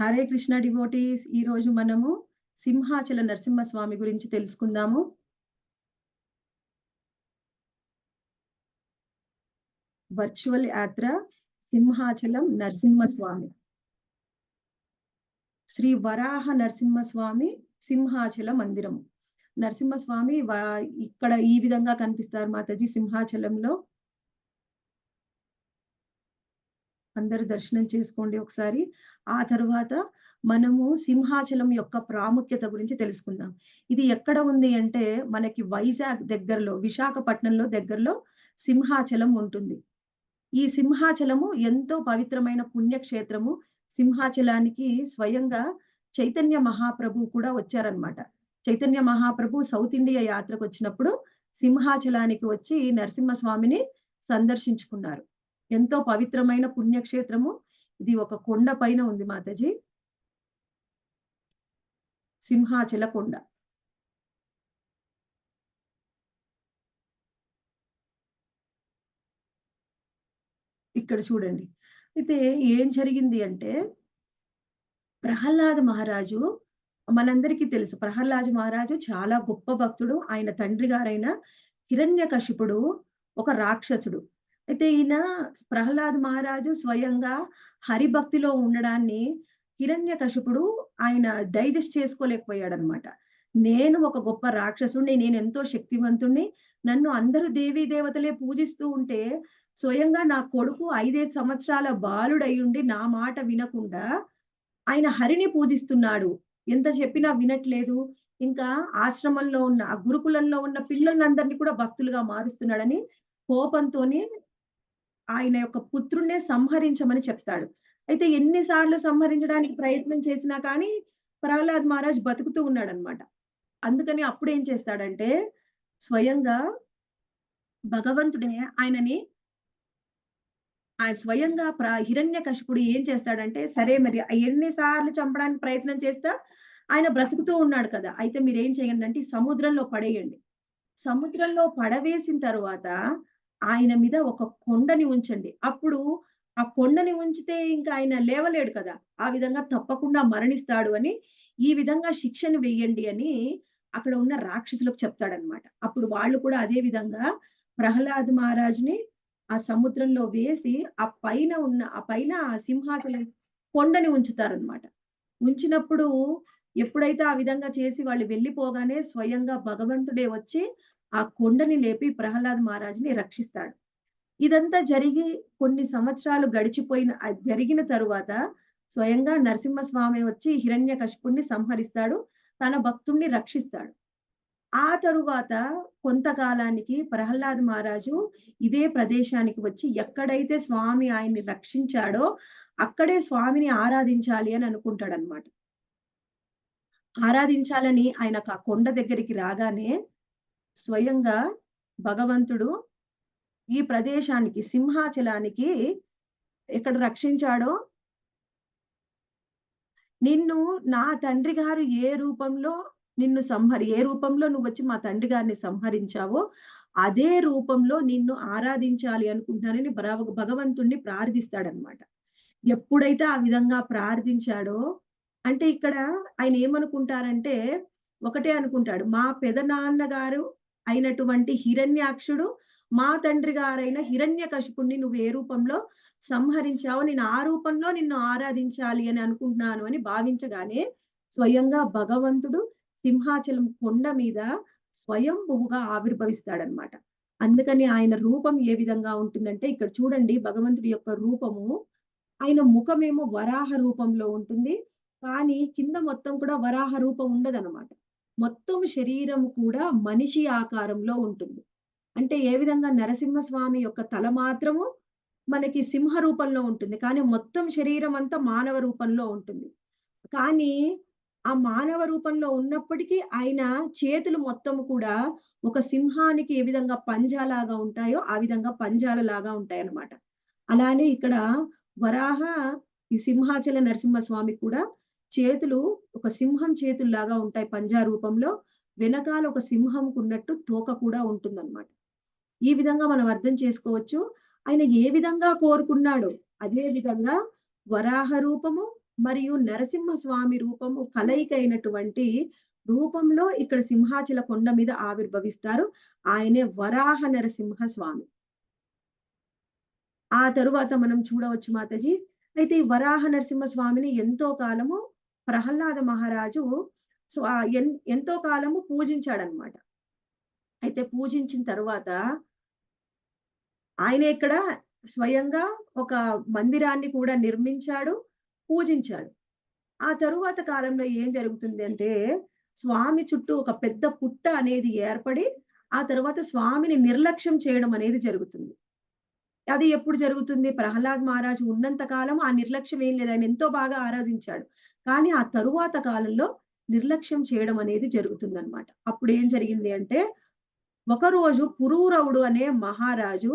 Hare Krishna devotees. ఈరోజు మనము సింహాచల నరసింహస్వామి గురించి తెలుసుకుందాము. వర్చువల్ యాత్ర సింహాచలం నరసింహస్వామి. శ్రీ వరాహ నరసింహస్వామి సింహాచల మందిరము. నరసింహస్వామి ఇక్కడ ఈ విధంగా కనిపిస్తారు మాతాజీ సింహాచలంలో. అందరూ దర్శనం చేసుకోండి ఒకసారి. ఆ తరువాత మనము సింహాచలం యొక్క ప్రాముఖ్యత గురించి తెలుసుకుందాం. ఇది ఎక్కడ ఉంది అంటే మనకి వైజాగ్ దగ్గరలో, విశాఖపట్నంలో దగ్గరలో సింహాచలం ఉంటుంది. ఈ సింహాచలము ఎంతో పవిత్రమైన పుణ్యక్షేత్రము. సింహాచలానికి స్వయంగా చైతన్య మహాప్రభు కూడా వచ్చారన్నమాట. చైతన్య మహాప్రభు సౌత్ ఇండియా యాత్రకొచ్చినప్పుడు సింహాచలానికి వచ్చి నరసింహస్వామిని సందర్శించుకున్నారు. ఎంతో పవిత్రమైన పుణ్యక్షేత్రము. ఇది ఒక కొండ పైన ఉంది మాతాజీ. సింహాచల కొండ. ఇక్కడ చూడండి. అయితే ఏం జరిగింది అంటే ప్రహ్లాద మహారాజు మనందరికీ తెలుసు. ప్రహ్లాద మహారాజు చాలా గొప్ప భక్తుడు. ఆయన తండ్రి గారైన హిరణ్యకశిపుడు ఒక రాక్షసుడు. అయితే ఈయన ప్రహ్లాద మహారాజు స్వయంగా హరిభక్తిలో ఉండడాన్ని హిరణ్యకశిపుడు ఆయన డైజెస్ట్ చేసుకోలేకపోయాడనమాట. నేను ఒక గొప్ప రాక్షసుడిని, నేనెంతో శక్తివంతుడిని, నన్ను అందరూ దేవీ దేవతలే పూజిస్తూ ఉంటే, స్వయంగా నా కొడుకు 5 సంవత్సరాల బాలుడయ్యుండి నా మాట వినకుండా ఆయన హరిని పూజిస్తున్నాడు. ఎంత చెప్పినా వినట్లేదు. ఇంకా ఆశ్రమంలో ఉన్న, ఆ గురుకులంలో ఉన్న పిల్లలందరిని కూడా భక్తులుగా మారుస్తున్నాడని కోపంతోని ఆయన యొక్క పుత్రుడినే సంహరించమని చెప్తాడు. అయితే ఎన్ని సార్లు సంహరించడానికి ప్రయత్నం చేసినా కానీ ప్రహ్లాద్ మహారాజ్ బతుకుతూ ఉన్నాడన్నమాట. అందుకని అప్పుడేం చేస్తాడంటే స్వయంగా భగవంతుడే ఆయనని స్వయంగా హిరణ్యకశిపుడు ఏం చేస్తాడంటే, సరే మరి ఎన్ని సార్లు చంపడానికి ప్రయత్నం చేస్తా ఆయన బ్రతుకుతూ ఉన్నాడు కదా! అయితే మీరేం చేయండంటే ఈ సముద్రంలో పడేయండి. సముద్రంలో పడవేసిన తరువాత ఆయన మీద ఒక కొండని ఉంచండి. అప్పుడు ఆ కొండని ఉంచితే ఇంకా ఆయన లేవలేడు కదా! ఆ విధంగా తప్పకుండా మరణిస్తాడు అని, ఈ విధంగా శిక్షను వెయ్యండి అని అక్కడ ఉన్న రాక్షసులకు చెప్తాడన్నమాట. అప్పుడు వాళ్ళు కూడా అదే విధంగా ప్రహ్లాద్ మహారాజ్‌ని ఆ సముద్రంలో వేసి, ఆ సింహాచలం కొండని ఉంచుతారన్నమాట. ఉంచినప్పుడు ఎప్పుడైతే ఆ విధంగా చేసి వాళ్ళు వెళ్ళిపోగానే స్వయంగా భగవంతుడే వచ్చి ఆ కొండని లేపి ప్రహ్లాద్ మహారాజ్‌ని రక్షిస్తాడు. ఇదంతా జరిగి కొన్ని సంవత్సరాలు జరిగిన తరువాత స్వయంగా నరసింహస్వామి వచ్చి హిరణ్యకశిపుడిని సంహరిస్తాడు. తన భక్తుడిని రక్షిస్తాడు. ఆ తరువాత కొంతకాలానికి ప్రహ్లాద్ మహారాజు ఇదే ప్రదేశానికి వచ్చి ఎక్కడైతే స్వామి ఆయన్ని రక్షించాడో అక్కడే స్వామిని ఆరాధించాలి అని అనుకుంటాడన్నమాట. ఆరాధించాలని ఆయనకు ఆ కొండ దగ్గరికి రాగానే స్వయంగా భగవంతుడు ఈ ప్రదేశానికి, సింహాచలానికి ఎక్కడ రక్షించాడో, నిన్ను నా తండ్రి గారు ఏ రూపంలో నువ్వొచ్చి మా తండ్రి గారిని సంహరించావో, అదే రూపంలో నిన్ను ఆరాధించాలి అనుకుంటున్నానని భగవంతుడిని ప్రార్థిస్తాడనమాట. ఎప్పుడైతే ఆ విధంగా ప్రార్థించాడో, అంటే ఇక్కడ ఆయన ఏమనుకుంటారంటే, ఒకటే అనుకుంటాడు. మా పెదనాన్నగారు అయినటువంటి హిరణ్యాక్షుడు, మా తండ్రి గారైన హిరణ్యకశిపుడిని నువ్వు ఏ రూపంలో సంహరించావో, నేను ఆ రూపంలో నిన్ను ఆరాధించాలి అని అనుకుంటున్నాను అని భావించగానే, స్వయంగా భగవంతుడు సింహాచలం కొండ మీద స్వయంభువుగా ఆవిర్భవిస్తాడనమాట. అందుకని ఆయన రూపం ఏ విధంగా ఉంటుందంటే, ఇక్కడ చూడండి భగవంతుడి యొక్క రూపము, ఆయన ముఖమేమో వరాహ రూపంలో ఉంటుంది. కానీ కింద మొత్తం కూడా వరాహ రూపం ఉండదనమాట. మొత్తం శరీరం కూడా మనిషి ఆకారంలో ఉంటుంది. అంటే ఏ విధంగా నరసింహస్వామి యొక్క తల మాత్రము మనకి సింహ రూపంలో ఉంటుంది. కానీ మొత్తం శరీరం అంతా మానవ రూపంలో ఉంటుంది. కానీ ఆ మానవ రూపంలో ఉన్నప్పటికీ ఆయన చేతులు మొత్తము కూడా ఒక సింహానికి ఏ విధంగా పంజాలాగా ఉంటాయో, ఆ విధంగా పంజాలలాగా ఉంటాయన్నమాట. అలానే ఇక్కడ వరాహ ఈ సింహాచల నరసింహస్వామి కూడా చేతులు ఒక సింహం చేతుల్లాగా ఉంటాయి పంజా రూపంలో. వెనకాల ఒక సింహంకున్నట్టు తోక కూడా ఉంటుందన్నమాట. ఈ విధంగా మనం అర్థం చేసుకోవచ్చు. ఆయన ఏ విధంగా కోరుకున్నాడో, అదే విధంగా వరాహ రూపము, మరియు నరసింహస్వామి రూపము కలయిక అయినటువంటి రూపంలో ఇక్కడ సింహాచల కొండ మీద ఆవిర్భవిస్తారు. ఆయనే వరాహ నరసింహ స్వామి. ఆ తరువాత మనం చూడవచ్చు మాతాజీ. అయితే ఈ వరాహ నరసింహ స్వామిని ఎంతో కాలము ప్రహ్లాద మహారాజు ఎంతో కాలము పూజించాడన్నమాట. అయితే పూజించిన తరువాత ఆయన ఇక్కడ స్వయంగా ఒక మందిరాన్ని కూడా నిర్మించాడు, పూజించాడు. ఆ తరువాత కాలంలో ఏం జరుగుతుంది అంటే, స్వామి చుట్టూ ఒక పెద్ద పుట్ట అనేది ఏర్పడి, ఆ తరువాత స్వామిని నిర్లక్ష్యం చేయడం అనేది జరుగుతుంది. అది ఎప్పుడు జరుగుతుంది? ప్రహ్లాద్ మహారాజు ఉన్నంత కాలం ఆ నిర్లక్ష్యం ఏం లేదు. ఆయన ఎంతో బాగా ఆరాధించాడు. కానీ ఆ తరువాత కాలంలో నిర్లక్ష్యం చేయడం అనేది జరుగుతుందనమాట. అప్పుడేం జరిగింది అంటే, ఒకరోజు పురూరవుడు అనే మహారాజు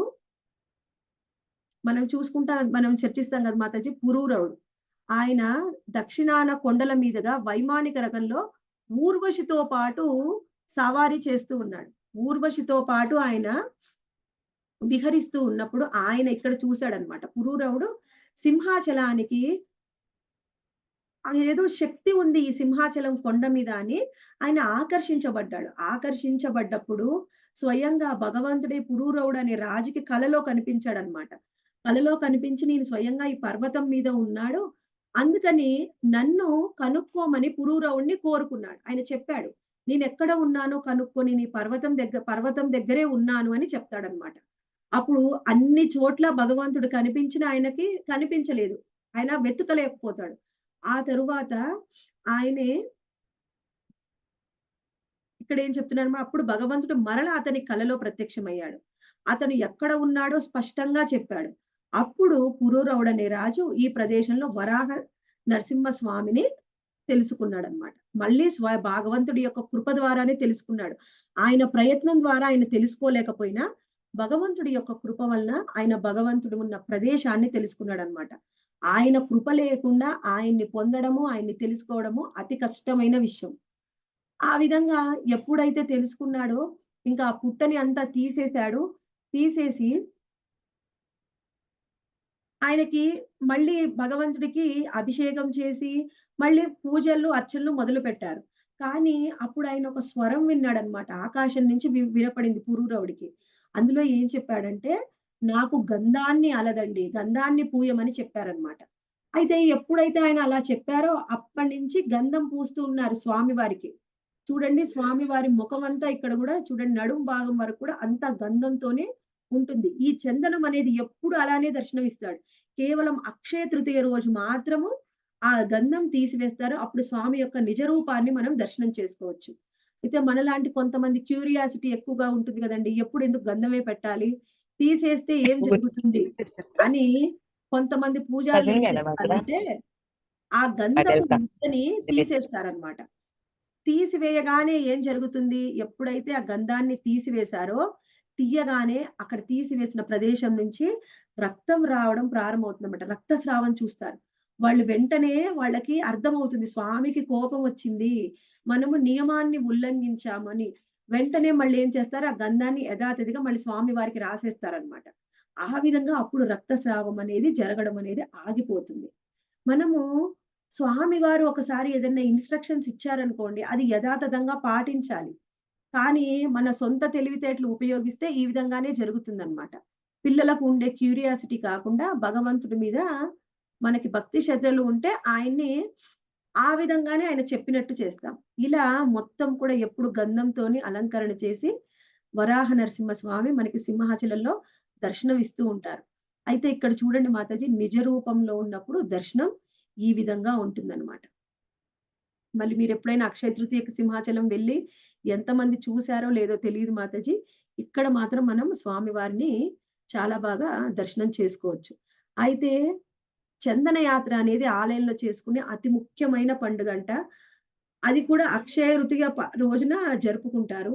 మనం చర్చిస్తాం కదా మాతాజీ పురూరవుడు. ఆయన దక్షిణాన కొండల మీదుగా వైమానిక రకంలో ఊర్వశితో పాటు సవారీ చేస్తూ ఉన్నాడు. ఊర్వశితో పాటు ఆయన విహరిస్తూ ఉన్నప్పుడు ఆయన ఇక్కడ చూసాడన్నమాట. పురూరవుడు సింహాచలానికి ఏదో శక్తి ఉంది ఈ సింహాచలం కొండ మీద అని ఆయన ఆకర్షించబడ్డాడు. ఆకర్షించబడ్డప్పుడు స్వయంగా భగవంతుడే పురూరవుడు అనే రాజుకి కలలో కనిపించాడన్నమాట. కలలో కనిపించి నేను స్వయంగా ఈ పర్వతం మీద ఉన్నాడు. అందుకని నన్ను కనుక్కోమని పురూరవుడిని కోరుకున్నాడు. ఆయన చెప్పాడు. నేనెక్కడ ఉన్నానో కనుక్కొని నీ పర్వతం దగ్గరే ఉన్నాను అని చెప్తాడన్నమాట. అప్పుడు అన్ని చోట్ల భగవంతుడు కనిపించినా ఆయనకి కనిపించలేదు. ఆయన వెతకలేకపోతాడు. ఆ తరువాత ఆయనే ఇక్కడేం చెప్తున్నారన్నమాట అప్పుడు భగవంతుడు మరలా అతని కలలో ప్రత్యక్షమయ్యాడు. అతను ఎక్కడ ఉన్నాడో స్పష్టంగా చెప్పాడు. అప్పుడు పురూరవుడనే రాజు ఈ ప్రదేశంలో వరాహ నరసింహ స్వామిని తెలుసుకున్నాడన్నమాట. మళ్ళీ భగవంతుడి యొక్క కృప ద్వారానే తెలుసుకున్నాడు. ఆయన ప్రయత్నం ద్వారా ఆయన తెలుసుకోలేకపోయినా, భగవంతుడి యొక్క కృప వలన ఆయన భగవంతుడు ఉన్న ప్రదేశాన్ని తెలుసుకున్నాడన్నమాట. ఆయన కృప లేకుండా ఆయన్ని పొందడము, ఆయన్ని తెలుసుకోవడము అతి కష్టమైన విషయం. ఆ విధంగా ఎప్పుడైతే తెలుసుకున్నాడో, ఇంకా ఆ పుట్టని అంతా తీసేసాడు. తీసేసి ఆయనకి మళ్ళీ భగవంతుడికి అభిషేకం చేసి, మళ్ళీ పూజలు, అర్చనలు మొదలుపెట్టారు. కానీ అప్పుడు ఆయన ఒక స్వరం విన్నాడన్నమాట. ఆకాశం నుంచి వినపడింది పురూరవుడికి. అందులో ఏం చెప్పాడంటే, "నాకు గంధాన్ని అలదండి. గంధాన్ని పూయమని" చెప్పారన్నమాట. అయితే ఎప్పుడైతే ఆయన అలా చెప్పారో అప్పటినుంచి గంధం పూస్తూ ఉన్నారు స్వామివారికి. చూడండి స్వామివారి ముఖమంతా ఇక్కడ గూడా చూడండి నడుము భాగం వరకు కూడా అంతా గంధంతోనే ఉంటుంది. ఈ చందనం అనేది ఎప్పుడు అలానే దర్శనమిస్తాడు. కేవలం అక్షయ తృతీయ రోజు మాత్రము ఆ గంధం తీసివేస్తారు. అప్పుడు స్వామి యొక్క నిజ రూపాన్ని మనం దర్శనం చేసుకోవచ్చు. అయితే మనలాంటి కొంతమంది క్యూరియాసిటీ ఎక్కువగా ఉంటుంది గదండీ! ఎప్పుడు ఎందుకు గంధమే పెట్టాలి? తీసేస్తే ఏం జరుగుతుంది? అని కొంతమంది పూజారులు ఏం చేస్తారంటే, ఆ గంధపు ముద్దని తీసేస్తారనమాట. తీసివేయగానే ఏం జరుగుతుంది? ఎప్పుడైతే ఆ గంధాన్ని తీసివేశారో, తీయగానే అక్కడ తీసివేసిన ప్రదేశం నుంచి రక్తం రావడం ప్రారంభమవుతుందన్నమాట. రక్తస్రావం చూస్తారు. వాళ్ళు వెంటనే వాళ్ళకి అర్థమవుతుంది. స్వామికి కోపం వచ్చింది. మనము నియమాన్ని ఉల్లంఘించామని. వెంటనే మళ్ళీ ఏం చేస్తారు? ఆ గంధాన్ని యథాతథిగా మళ్ళీ స్వామి వారికి రాసేస్తారన్నమాట. ఆ విధంగా అప్పుడు రక్తస్రావం అనేది జరగడం అనేది ఆగిపోతుంది. మనము స్వామివారు ఒకసారి ఏదన్నా ఇన్‌స్ట్రక్షన్స్ ఇచ్చారనుకోండి, అది యథాతథంగా పాటించాలి. కానీ మన సొంత తెలివితేటలు ఉపయోగిస్తే ఈ విధంగానే జరుగుతుందనమాట. పిల్లలకు ఉండే క్యూరియాసిటీ కాకుండా భగవంతుడి మీద మనకి భక్తి శ్రద్ధలు ఉంటే ఆయన్ని ఆ విధంగానే ఆయన చెప్పినట్టు చేస్తాం. ఇలా మొత్తం కూడా ఎప్పుడు గంధంతోని అలంకరణ చేసి వరాహ నరసింహస్వామి మనకి సింహాచలంలో దర్శనమిస్తూ ఉంటారు. అయితే ఇక్కడ చూడండి మాతాజీ నిజ రూపంలో ఉన్నప్పుడు దర్శనం ఈ విధంగా ఉంటుందన్నమాట. మళ్ళీ మీరెప్పుడైనా అక్షయ తృతీయకి సింహాచలం వెళ్లి ఎంతమంది చూసారో లేదో తెలీదు మాతాజీ. ఇక్కడ మాత్రం మనం స్వామివారిని చాలా బాగా దర్శనం చేసుకోవచ్చు. అయితే చందన యాత్ర అనేది ఆలయంలో చేసుకునే అతి ముఖ్యమైన పండుగంట. అది కూడా అక్షయ తృతీయ రోజున జరుపుకుంటారు.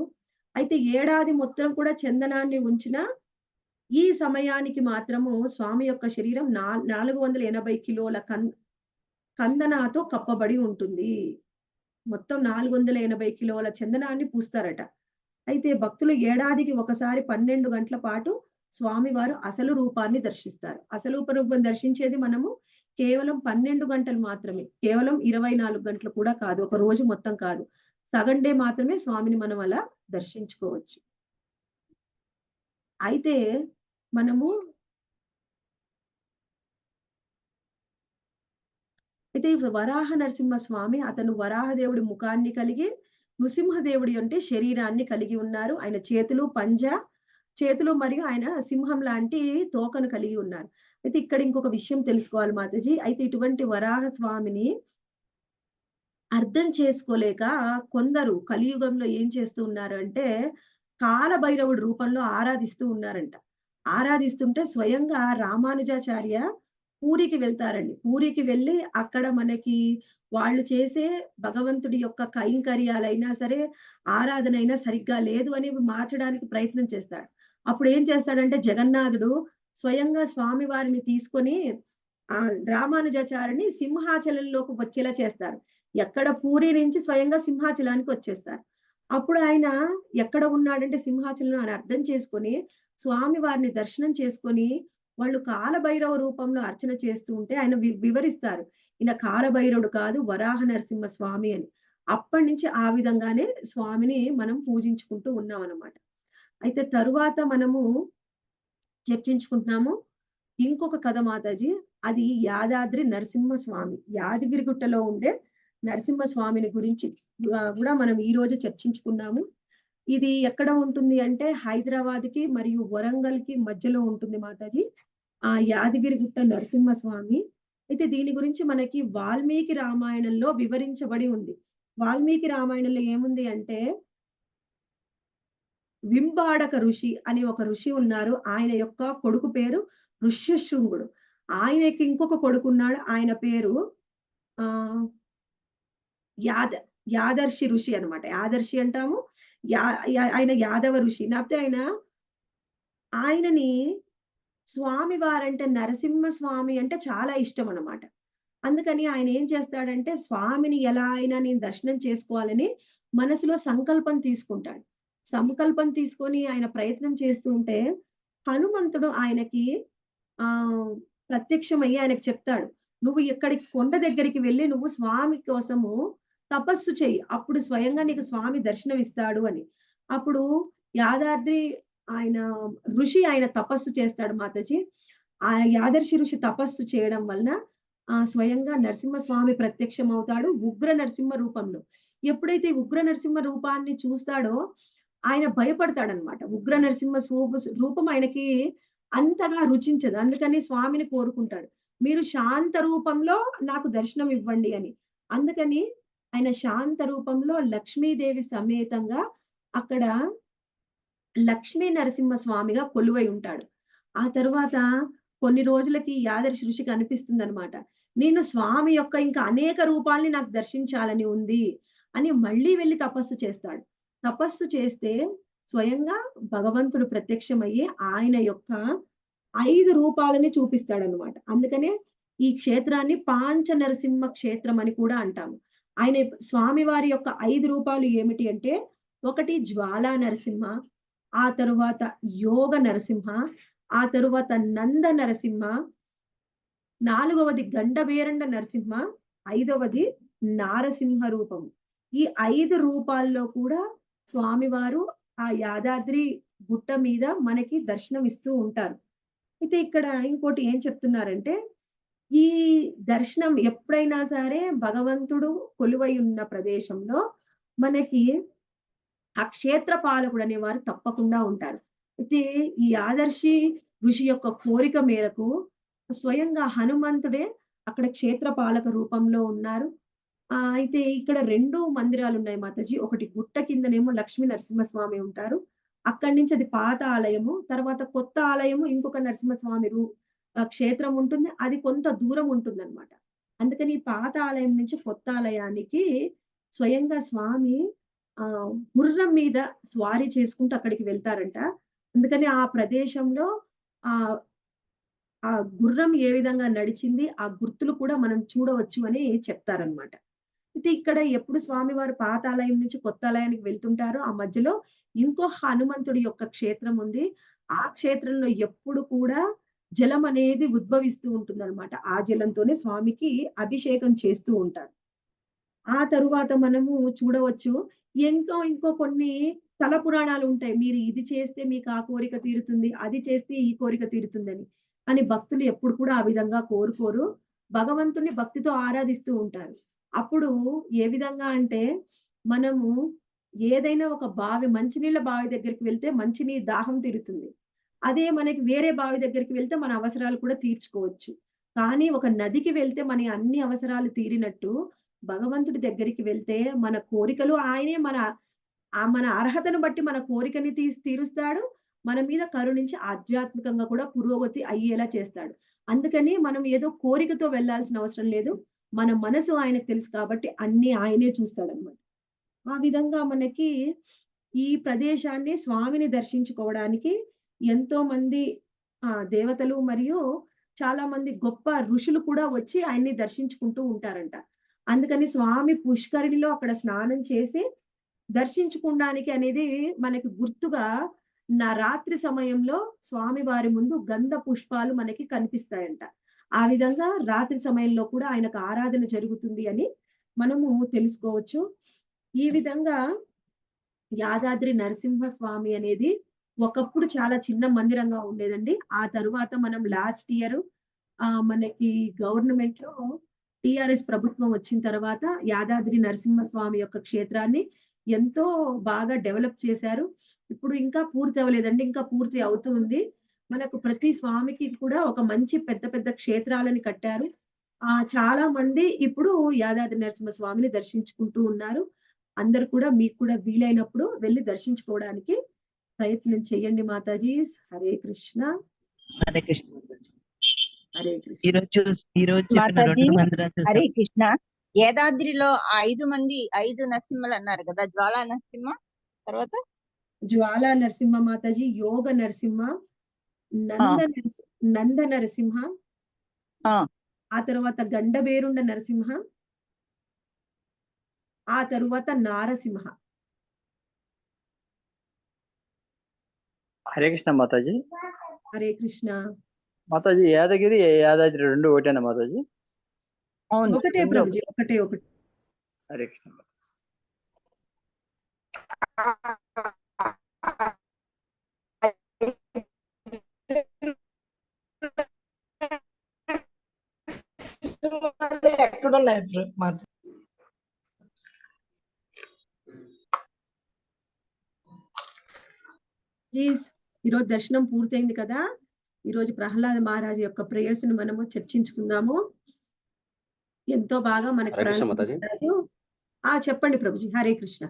అయితే ఏడాది మొత్తం కూడా చందనాన్ని ఉంచిన ఈ సమయానికి మాత్రము స్వామి యొక్క శరీరం 480 కిలోల కందనాతో కప్పబడి ఉంటుంది. మొత్తం 480 కిలోల చందనాన్ని పూస్తారట. అయితే భక్తులు ఏడాదికి ఒకసారి 12 గంటల పాటు స్వామివారు అసలు రూపాన్ని దర్శిస్తారు. అసలు రూపం దర్శించేది మనము కేవలం 12 గంటలు మాత్రమే. కేవలం 24 గంటలు కూడా కాదు. ఒక రోజు మొత్తం కాదు. సగం డే మాత్రమే స్వామిని మనం అలా దర్శించుకోవచ్చు. అయితే మనము అయితే ఈ వరాహ నరసింహస్వామి అతను వరాహదేవుడి ముఖాన్ని కలిగి, నృసింహదేవుడి అంటే శరీరాన్ని కలిగి ఉన్నారు. ఆయన చేతులు, పంజా, చేతులు మరియు ఆయన సింహం లాంటి తోకను కలిగి ఉన్నారు. అయితే ఇక్కడ ఇంకొక విషయం తెలుసుకోవాలి మాతాజీ. అయితే ఇటువంటి వరాహ స్వామిని అర్థం చేసుకోలేక కొందరు కలియుగంలో ఏం చేస్తూ ఉన్నారు అంటే, కాలభైరవుడి రూపంలో ఆరాధిస్తూ ఉన్నారంట. ఆరాధిస్తుంటే స్వయంగా రామానుజాచార్య పూరికి వెళ్తారండి. పూరికి వెళ్లి అక్కడ మనకి వాళ్ళు చేసే భగవంతుడి యొక్క కైంకర్యాలైనా సరే, ఆరాధనైనా సరిగ్గా లేదు అని మార్చడానికి ప్రయత్నం చేస్తాడు. అప్పుడేం చేస్తాడంటే జగన్నాథుడు స్వయంగా స్వామి వారిని తీసుకొని రామానుజాచార్యుని సింహాచలంలోకి వచ్చేలా చేస్తారు. ఎక్కడ పూరి నుంచి స్వయంగా సింహాచలానికి వచ్చేస్తారు. అప్పుడు ఆయన ఎక్కడ ఉన్నాడంటే సింహాచలం అని అర్థం చేసుకొని, స్వామి వారిని దర్శనం చేసుకొని, వాళ్ళు కాలభైరవ రూపంలో అర్చన చేస్తూ ఉంటే ఆయన వివరిస్తారు. ఈయన కాలభైరవుడు కాదు వరాహ నరసింహ స్వామి అని. అప్పటినుంచి ఆ విధంగానే స్వామిని మనం పూజించుకుంటూ ఉన్నామనమాట. అయితే తరువాత మనము చర్చించుకుంటున్నాము. ఇంకొక కథ మాతాజీ. అది యాదాద్రి నరసింహస్వామి. యాదగిరిగుట్టలో ఉండే నరసింహస్వామిని గురించి గూడా మనం ఈరోజు చర్చించుకున్నాము. ఇది ఎక్కడ ఉంటుంది అంటే హైదరాబాద్‌కి మరియు వరంగల్‌కి మధ్యలో ఉంటుంది మాతాజీ. ఆ యాదగిరిగుట్ట నరసింహస్వామి. అయితే దీని గురించి మనకి వాల్మీకి రామాయణంలో వివరించబడి ఉంది. వాల్మీకి రామాయణంలో ఏముంది అంటే వింబాడక ఋషి అని ఒక ఋషి ఉన్నారు. ఆయన యొక్క కొడుకు పేరు ఋష్యశృంగుడు. ఆయనకి ఇంకొక కొడుకున్నాడు. ఆయన పేరు ఆహ్, యాద యాదర్శి ఋషి అన్నమాట. యాదర్శి అంటాము. యా యా ఆయన యాదవ ఋషి. లేపోతే ఆయనని స్వామి వారంటే నరసింహ స్వామి అంటే చాలా ఇష్టమనమాట. అందుకని ఆయన ఏం చేస్తాడంటే, స్వామిని ఎలా అయినా నేను దర్శనం చేసుకోవాలని మనసులో సంకల్పం తీసుకుంటాడు. సంకల్పం తీసుకొని ఆయన ప్రయత్నం చేస్తూ ఉంటే, హనుమంతుడు ఆయనకి ఆహ్, ప్రత్యక్షమయ్యి ఆయనకు చెప్తాడు. "నువ్వు ఇక్కడికి కొండ దగ్గరికి వెళ్లి నువ్వు స్వామి కోసము తపస్సు చెయ్యి. అప్పుడు స్వయంగా నీకు స్వామి దర్శనమిస్తాడు" అని. అప్పుడు యాదాద్రి ఆయన ఆయన తపస్సు చేస్తాడు మాతాజీ. ఆ యాదర్శి ఋషి తపస్సు చేయడం వలన స్వయంగా నరసింహస్వామి ప్రత్యక్షమవుతాడు ఉగ్ర నరసింహ రూపంలో. ఎప్పుడైతే ఉగ్ర నరసింహ రూపాన్ని చూస్తాడో ఆయన భయపడతాడనమాట. ఉగ్ర నరసింహ రూపం ఆయనకి అంతగా రుచించదు. అందుకని స్వామిని కోరుకుంటాడు. మీరు శాంత రూపంలో నాకు దర్శనం ఇవ్వండి అని. అందుకని ఆయన శాంత రూపంలో లక్ష్మీదేవి సమేతంగా అక్కడ లక్ష్మీ నరసింహ స్వామిగా కొలువై ఉంటాడు. ఆ తరువాత కొన్ని రోజులకి యాదర్శి ఋషికి అనిపిస్తుందనమాట. నేను స్వామి యొక్క ఇంకా అనేక రూపాల్ని నాకు దర్శించాలని ఉంది అని మళ్ళీ వెళ్లి తపస్సు చేస్తాడు. తపస్సు చేస్తే స్వయంగా భగవంతుడు ప్రత్యక్షమయ్యి ఆయన యొక్క 5 రూపాలని చూపిస్తాడనమాట. అందుకనే ఈ క్షేత్రాన్ని పాంచ నరసింహ క్షేత్రం అని కూడా అంటాము. ఆయన స్వామివారి యొక్క 5 రూపాలు ఏమిటి అంటే, ఒకటి జ్వాలా నరసింహ, ఆ తరువాత యోగ నరసింహ, ఆ తరువాత నంద నరసింహ, నాలుగవది గండభేరండ నరసింహ, ఐదవది నారసింహ రూపము. ఈ 5 రూపాల్లో కూడా స్వామివారు ఆ యాదాద్రి గుట్ట మీద మనకి దర్శనమిస్తూ ఉంటారు. అయితే ఇక్కడ ఇంకోటి ఏం చెప్తున్నారంటే, ఈ దర్శనం ఎప్పుడైనా సరే భగవంతుడు కొలువై ఉన్న ప్రదేశంలో మనకి ఆ క్షేత్ర పాలకుడనేవారు తప్పకుండా ఉంటారు. అయితే ఈ ఆదర్శి ఋషి యొక్క కోరిక మేరకు స్వయంగా హనుమంతుడే అక్కడ క్షేత్ర పాలక రూపంలో ఉన్నారు. అయితే ఇక్కడ 2 మందిరాలున్నాయి మాతాజీ. ఒకటి గుట్ట కిందనేమో లక్ష్మీ నరసింహస్వామి ఉంటారు. అక్కడి నుంచి అది పాత ఆలయము. తర్వాత కొత్త ఆలయము ఇంకొక నరసింహస్వామి క్షేత్రం ఉంటుంది. అది కొంత దూరం ఉంటుందన్నమాట. అందుకని ఈ పాత ఆలయం నుంచి కొత్త ఆలయానికి స్వయంగా స్వామి గుర్రం మీద స్వారీ చేసుకుంటూ అక్కడికి వెళ్తారంట. అందుకని ఆ ప్రదేశంలో ఆహ్, ఆ గుర్రం ఏ విధంగా నడిచింది, ఆ గుర్తులు కూడా మనం చూడవచ్చు అని చెప్తారనమాట. అయితే ఇక్కడ ఎప్పుడు స్వామివారు పాత ఆలయం నుంచి కొత్త ఆలయానికి వెళ్తుంటారో, ఆ మధ్యలో ఇంకో హనుమంతుడి యొక్క క్షేత్రం ఉంది. ఆ క్షేత్రంలో ఎప్పుడు కూడా జలం అనేది ఉద్భవిస్తూ ఉంటుందన్నమాట. ఆ జలంతోనే స్వామికి అభిషేకం చేస్తూ ఉంటారు. ఆ తరువాత మనము చూడవచ్చు ఇంకో కొన్ని స్థల పురాణాలుంటాయి. మీరు ఇది చేస్తే మీకు ఆ కోరిక తీరుతుంది. అది చేస్తే ఈ కోరిక తీరుతుందని. కానీ భక్తులు ఎప్పుడు కూడా ఆ విధంగా కోరుకోరు. భగవంతుడిని భక్తితో ఆరాధిస్తూ ఉంటారు. అప్పుడు ఏ విధంగా అంటే మనము ఏదైనా ఒక మంచినీళ్ళ బావి దగ్గరికి వెళ్తే దాహం తీరుతుంది. అదే మనకి వేరే బావి దగ్గరికి వెళ్తే మన అవసరాలు కూడా తీర్చుకోవచ్చు. కానీ ఒక నదికి వెళ్తే మన అన్ని అవసరాలు తీరినట్టు భగవంతుడి దగ్గరికి వెళ్తే మన కోరికలు ఆయనే మన అర్హతను బట్టి మన కోరికని తీరుస్తాడు. మన మీద కరుణించి ఆధ్యాత్మికంగా కూడా పురోగతి అయ్యేలా చేస్తాడు. అందుకని మనం ఏదో కోరికతో వెళ్ళాల్సిన అవసరం లేదు. మన మనసు ఆయనకు తెలుసు కాబట్టి అన్నీ ఆయనే చూస్తాడన్నమాట. ఆ విధంగా మనకి ఈ ప్రదేశాన్ని స్వామిని దర్శించుకోవడానికి ఎంతోమంది దేవతలు మరియు చాలా మంది గొప్ప ఋషులు కూడా వచ్చి ఆయన్ని దర్శించుకుంటూ ఉంటారంట. అందుకని స్వామి పుష్కరిణిలో అక్కడ స్నానం చేసి దర్శించుకోవడానికి అనేది మనకి గుర్తుగా రాత్రి సమయంలో స్వామి వారి ముందు గంధ పుష్పాలు మనకి కనిపిస్తాయంట. ఆ విధంగా రాత్రి సమయంలో కూడా ఆయనకు ఆరాధన జరుగుతుంది అని మనము తెలుసుకోవచ్చు. ఈ విధంగా యాదాద్రి నరసింహస్వామి అనేది ఒకప్పుడు చాలా చిన్న మందిరంగా ఉండేదండి. ఆ తరువాత మనం లాస్ట్ ఇయర్ మనకి గవర్నమెంట్‌లో టీఆర్ఎస్ ప్రభుత్వం వచ్చిన తర్వాత యాదాద్రి నరసింహస్వామి యొక్క క్షేత్రాన్ని ఎంతో బాగా డెవలప్ చేశారు. ఇప్పుడు ఇంకా పూర్తి అవ్వలేదండి. ఇంకా పూర్తి అవుతూ ఉంది. మనకు ప్రతి స్వామికి కూడా ఒక మంచి పెద్ద పెద్ద క్షేత్రాలని కట్టారు. చాలా మంది ఇప్పుడు యాదాద్రి నరసింహ స్వామిని దర్శించుకుంటూ ఉన్నారు. అందరూ కూడా మీకు కూడా వీలైనప్పుడు వెళ్లి దర్శించుకోవడానికి ప్రయత్నం చేయండి మాతాజీస్. హరే కృష్ణ. హరే కృష్ణ మాతాజీ. హరే కృష్ణ. ఈరోజు చెప్పిన మాతాజీ 2 మందిరాలు చూసాం. హరే కృష్ణ. యాదాద్రిలో 5 నరసింహలు అన్నారు కదా, జ్వాలా నరసింహ, తర్వాత జ్వాలా నరసింహ మాతాజీ, యోగ నరసింహ, నంద నరసింహ, ఆ తర్వాత గండబేరుండ నరసింహ, ఆ తరువాత నారసింహ. హరే కృష్ణ మాతాజీ. హరే కృష్ణ మాతాజీ. యాదగిరి యాదాద్రి 2 ఒకటేనా మాతాజీ? అవును, ఒకటే ప్రభుజీ, ఒకటే. హరే కృష్ణ. ఎక్కడున్నాయి ఈరోజు దర్శనం పూర్తయింది కదా. ఈరోజు ప్రహ్లాద మహారాజు యొక్క ప్రేయర్స్ ను మనము చర్చించుకుందాము. ఎంతో బాగా మనకు చెప్పండి ప్రభుజీ. హరే కృష్ణ.